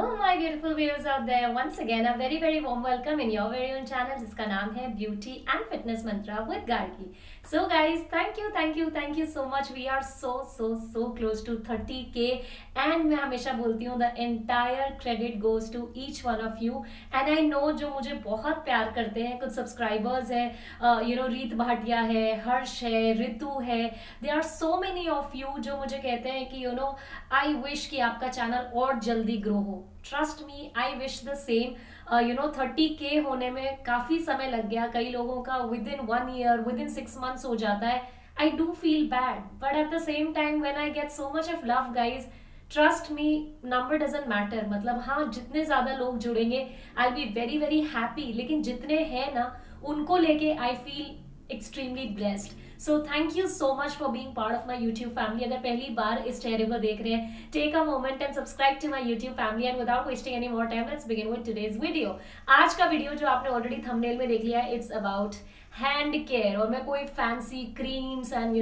Hello my beautiful viewers out there. Once again a very warm welcome in your very own channel जिसका नाम है Beauty and Fitness Mantra with Gargi. So guys, thank you so much. We are so close to 30k and मैं हमेशा बोलती हूँ the entire credit goes to each one of you. And I know जो मुझे बहुत प्यार करते हैं कुछ सब्सक्राइबर्स हैं, रीत भाटिया है, हर्ष है, ऋतु है. There are so many of you जो मुझे कहते हैं कि आई विश कि आपका चैनल और जल्दी ग्रो हो. Trust me, I wish the same. 30k होने में काफी समय लग गया. कई लोगों का with in 1 year, with in 6 months हो जाता है. I do feel bad, but at the same time when I get so much of love guys, trust me, number doesn't matter. मतलब हाँ, जितने ज्यादा लोग जुड़ेंगे आई बी वेरी हैप्पी, लेकिन जितने हैं ना उनको लेके I feel extremely blessed. So thank you so much for being part of my YouTube family. अगर पहली बार इस चेहरे को देख रहे हैं, take a moment and subscribe to my YouTube family. And without wasting any more time, let's begin with today's video. आज का वीडियो जो आपने ऑलरेडी थंबनेल में देख लिया है, it's about hand care. और मैं कोई fancy creams and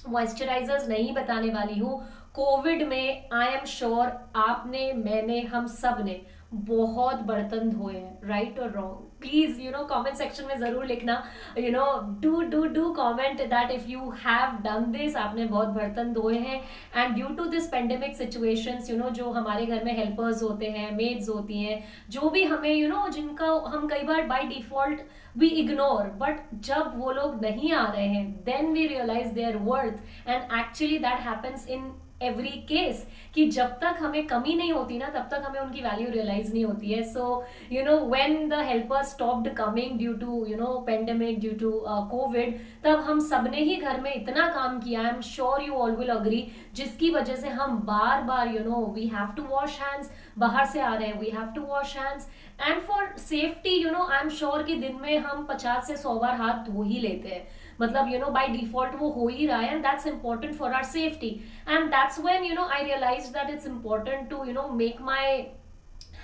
मॉइस्चराइजर्स नहीं बताने वाली हूँ. कोविड में आई एम श्योर आपने, मैंने, हम सब ने बहुत बर्तन धोए हैं, राइट और रॉन्ग. प्लीज कमेंट सेक्शन में जरूर लिखना. Do comment that if you have done this. आपने बहुत बर्तन धोए हैं and due to this pandemic situations, जो हमारे घर में हेल्पर्स होते हैं, मेड्स होती हैं, जो भी हमें जिनका हम कई बार by default we ignore, but जब वो लोग नहीं आ रहे हैं then we realise they're worth. And actually that happens in every case कि जब तक हमें कमी नहीं होती ना तब तक हमें उनकी वैल्यू रियलाइज नहीं होती है. So when the helpers stopped coming due to pandemic, due to Covid, तब हम सबने ही घर में इतना काम किया, I am sure you all will agree, जिसकी वजह से हम बार बार we have to wash hands. बाहर से आ रहे हैं, we have to wash hands. And for safety I am sure कि दिन में हम 50 से 100 बार हाथ धो ही लेते हैं. मतलब बाय डिफॉल्ट वो हो ही रहा है and that's important for our safety. And that's when I realise that it's important to make my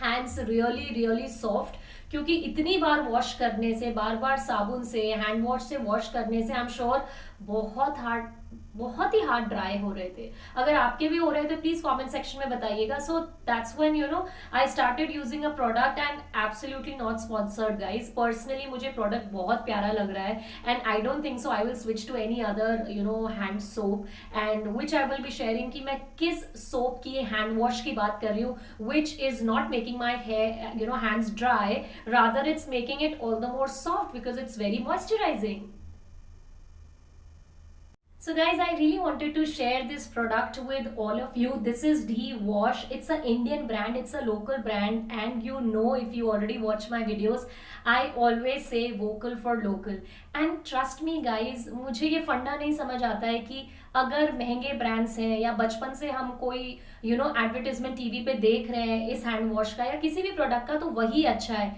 hands really soft. क्योंकि इतनी बार वॉश करने से, बार बार साबुन से, हैंड वॉश से वॉश करने से आई एम श्योर बहुत ही हार्ड ड्राई हो रहे थे. अगर आपके भी हो रहे थे प्लीज कमेंट सेक्शन में बताइएगा. So that's when I started using a product and absolutely not sponsored guys. Personally मुझे प्रोडक्ट बहुत प्यारा लग रहा है and I don't think so I will switch to any other hand soap, and which I will be sharing कि मैं किस soap की हैंड वॉश की बात कर रही हूँ, which is not making my hair hands dry, rather it's making it all the more soft because it's very moisturising. So guys, I really wanted to share this product with all of you. This is D-Wash. It's an Indian brand. It's a local brand, and if you already watch my videos, I always say vocal for local. And trust me guys, मुझे ये फंडा नहीं समझ आता है कि अगर महंगे ब्रांड्स हैं या बचपन से हम कोई एडवर्टाइजमेंट टीवी पे देख रहे हैं इस हैंड वॉश का या किसी भी प्रोडक्ट का, तो वही अच्छा है.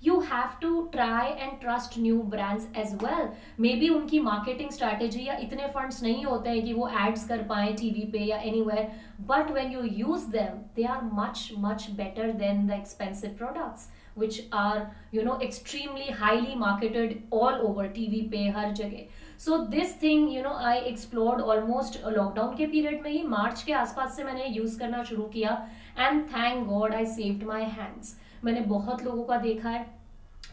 You have to try and trust new brands as well. Maybe उनकी marketing strategy या इतने funds नहीं होते हैं कि वो ads कर पाए टीवी पे या anywhere, but when you use them, they are much better than the expensive products which are extremely highly marketed all over TV पे हर जगह. So this thing I explored almost lockdown के period में ही, मार्च के आसपास से मैंने use करना शुरू किया and thank God I saved my hands. मैंने बहुत लोगों का देखा है,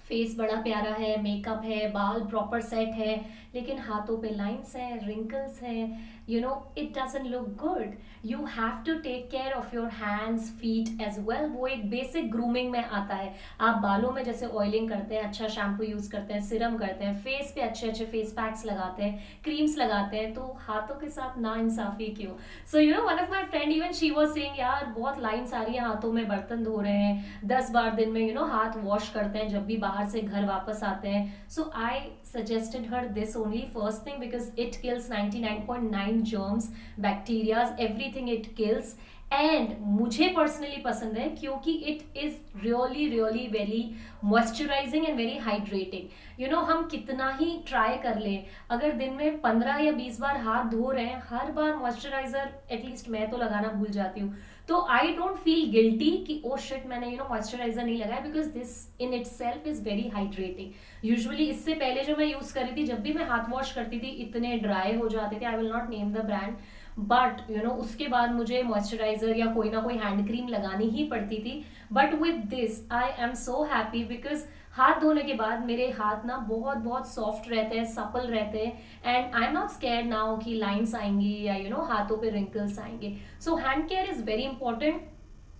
फेस बड़ा प्यारा है, मेकअप है, बाल प्रॉपर सेट है, लेकिन हाथों पे लाइंस हैं, रिंकल्स हैं, it doesn't look good. You have to take care of your hands, feet as well. वो एक बेसिक ग्रूमिंग में आता है. आप बालों में जैसे ऑयलिंग करते हैं, अच्छा शैम्पू यूज करते हैं, सिरम करते हैं, फेस पे अच्छे फेस पैक्स लगाते हैं, क्रीम्स लगाते हैं, तो हाथों के साथ ना इंसाफी क्यों. So one of my friend even she was saying, यार बहुत लाइंस आ रही है हाथों में, बर्तन धो रहे हैं, 10 बार दिन में हाथ वॉश करते हैं जब भी बाहर से घर वापस आते हैं. सो आई suggested her this only first thing because it kills 99.9 germs, bacteria, everything it kills. And मुझे पर्सनली पसंद है क्योंकि it is really very moisturising and very hydrating. हम कितना ही ट्राई कर लें, अगर दिन में 15 या 20 बार हाथ धो रहे हैं, हर बार मॉइस्चराइजर एटलीस्ट मैं तो लगाना भूल जाती हूँ, तो आई डोंट फील गिल्टी कि ओ शिट मैंने मॉइस्चराइजर नहीं लगाया, because this in itself is very hydrating. Usually इससे पहले जो मैं यूज कर रही थी, जब भी मैं हाथ वॉश करती थी इतने ड्राई हो जाते थे. I will not name the brand, but उसके बाद मुझे मॉइस्चराइजर या कोई ना कोई हैंड क्रीम लगानी ही पड़ती थी। But with this I am so happy because हाथ धोने के बाद मेरे हाथ ना बहुत बहुत सॉफ्ट रहते हैं, सपल रहते हैं, and I am not square now कि लाइंस आएंगी या हाथों पे रिंकल्स आएंगे। सो hand care is very important.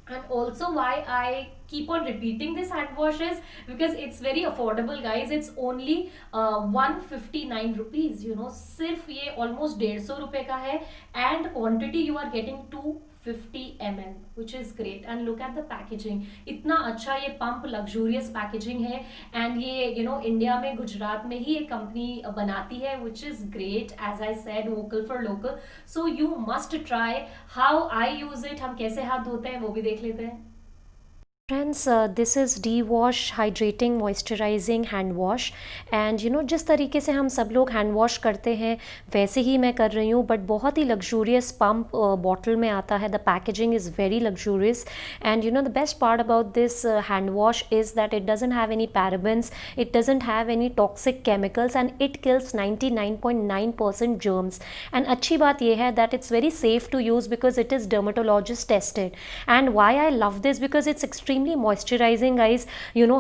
And also why I keep on repeating this hand wash is because it's very affordable guys. It's only 159 rupees, सिर्फ ये almost 150 रुपए का है, and quantity you are getting 250 ml which is great. And look at the packaging, इतना अच्छा ये pump luxurious packaging है, and ये इंडिया में गुजरात में ही एक कंपनी बनाती है which is great. As I said, vocal for local, so you must try. How I use it, हम कैसे हाथ धोते हैं वो भी देख लेते हैं। Friends, this is D-Wash Hydrating Moisturizing Hand Wash, and जिस तरीके से हम सब लोग हैंड वॉश करते हैं वैसे ही मैं कर रही हूँ, बट बहुत ही लग्जूरियस पम्प बॉटल में आता है। The packaging is very luxurious, and the best part about this hand wash is that it doesn't have any parabens, it doesn't have any toxic chemicals, and it kills 99.9% germs. And अच्छी बात यह है that it's very safe to use because it is dermatologist tested. And why I love this because it's extremely moisturising guys.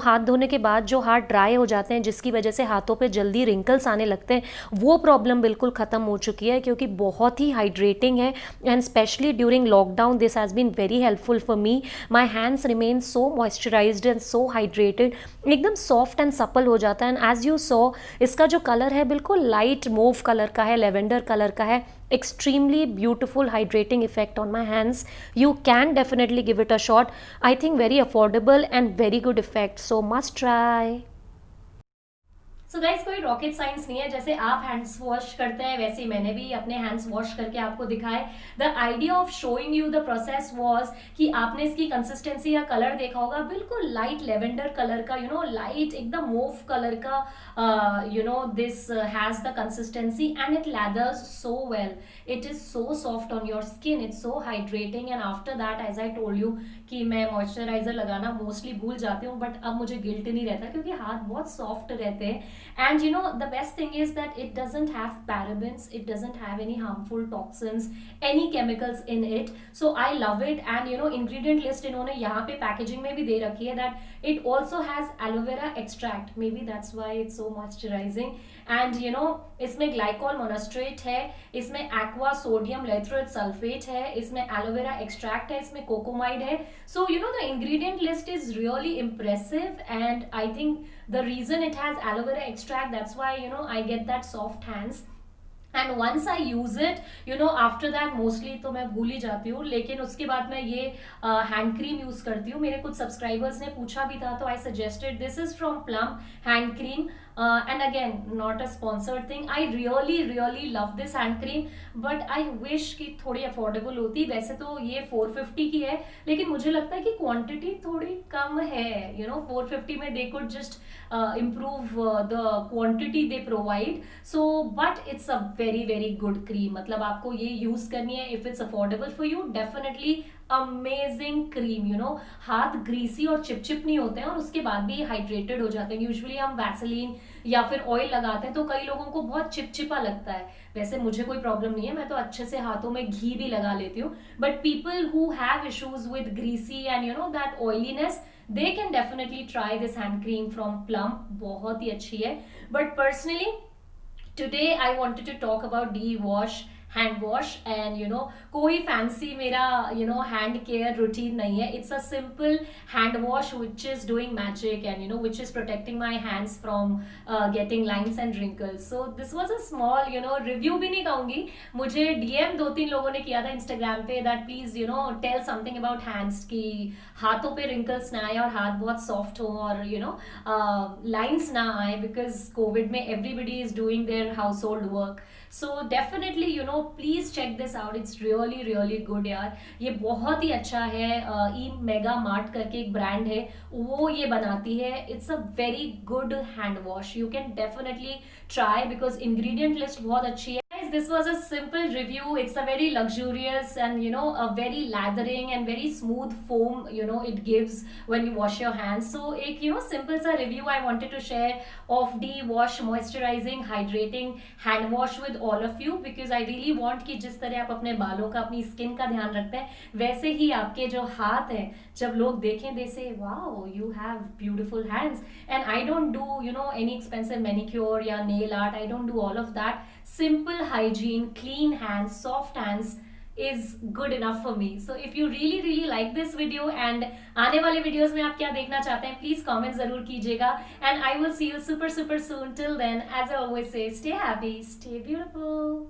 हाथ धोने के बाद जो हाथ ड्राई हो जाते हैं जिसकी वजह से हाथों पे जल्दी रिंकल्स आने लगते हैं, वो प्रॉब्लम बिल्कुल ख़त्म हो चुकी है क्योंकि बहुत ही हाइड्रेटिंग है, and specially during lockdown this has been very helpful for me. My hands remain so moisturised and so hydrated, एकदम सॉफ्ट एंड सपल हो जाता है। एंड एज यू सॉ, इसका जो कलर है बिल्कुल लाइट मूव कलर का है, लेवेंडर कलर का है। Extremely beautiful hydrating effect on my hands. You can definitely give it a shot. I think very affordable and very good effect, so must try. So guys, कोई rocket science नहीं है। जैसे आप hands wash करते हैं वैसे ही मैंने भी अपने हैंड्स वॉश करके आपको दिखाए। The idea of showing you the process was कि आपने इसकी कंसिस्टेंसी या कलर देखा होगा, बिल्कुल लाइट लेवेंडर कलर का, लाइट एकदम मूव कलर का, this has the consistency and it lathers so well. It is so soft on your skin, it's so hydrating. And after that, as I told you कि मैं moisturiser लगाना mostly भूल जाती हूँ, but अब मुझे guilt नहीं रहता क्योंकि हाथ बहुत सॉफ्ट रहते हैं। And the best thing is that it doesn't have parabens, it doesn't have any harmful toxins, any chemicals in it. So I love it. And ingredient list इन्होंने यहाँ पे packaging में भी दे रखी है that it also has aloe vera extract. Maybe that's why it's so moisturizing. And इसमें glycol monostrate है, इसमें aqua sodium laureth sulfate है, इसमें aloe vera extract है, इसमें cocamide है. So the ingredient list is really impressive, and I think the reason it has aloe vera extract, that's why I get that soft hands. And once I use it after that mostly तो मैं भूल ही जाती हूँ, लेकिन उसके बाद मैं ये हैंड क्रीम यूज करती हूँ। मेरे कुछ सब्सक्राइबर्स ने पूछा भी था तो I suggested this is from plum hand cream, and again not a sponsored thing. I really love this hand cream, but I wish कि थोड़ी अफोर्डेबल होती। वैसे तो ये 450 की है, लेकिन मुझे लगता है कि क्वांटिटी थोड़ी कम है। 450 में they could just improve the quantity they provide. So but it's a very good cream. मतलब आपको ये यूज करनी है, if it's affordable for you, definitely amazing cream. हाथ ग्रीसी और चिपचिप नहीं होते हैं और उसके बाद भी हाइड्रेटेड हो जाते हैं। यूजुअली हम वैसलीन या फिर ऑयल लगाते हैं तो कई लोगों को बहुत चिपचिपा लगता है। वैसे मुझे कोई प्रॉब्लम नहीं है, मैं तो अच्छे से हाथों में घी भी लगा लेती हूँ, but people who have issues with greasy and that oiliness, they can definitely try this hand cream from Plum. बहुत ही अच्छी है। But personally today I wanted to talk about D-Wash hand wash, and कोई fancy मेरा hand care routine नहीं है। It's a simple hand wash which is doing magic and which is protecting my hands from getting lines and wrinkles. So this was a small review भी नहीं कहूंगी, मुझे DM 2-3 लोगों ने किया था इंस्टाग्राम पे that please tell something about hands, कि हाथों पे रिंकल्स ना आए और हाथ बहुत सॉफ्ट हो और लाइन्स ना आए, बिकॉज कोविड में everybody is doing their household work. So definitely please check this out, it's really good यार। ये बहुत ही अच्छा है। ई मेगा मार्ट करके एक ब्रांड है, वो ये बनाती है। It's a very good hand wash, you can definitely try because ingredient list बहुत अच्छी है। guys, this was a simple review. It's a very luxurious and a very lathering and very smooth foam it gives when you wash your hands. So एक simple सा review I wanted to share of the wash moisturizing hydrating hand wash with all of you, because I really want कि जिस तरह आप अपने बालों का, अपनी स्किन का ध्यान रखते हैं, वैसे ही आपके जो हाथ हैं जब लोग देखें they say wow you have beautiful hands. And I don't do any expensive manicure या nail art. I don't do all of that. Simple hygiene, clean hands, soft hands is good enough for me. So if you really like this video and आने वाले videos में आप क्या देखना चाहते हैं, please comment जरूर कीजिएगा. And I will see you super soon. Till then, as I always say, stay happy, stay beautiful.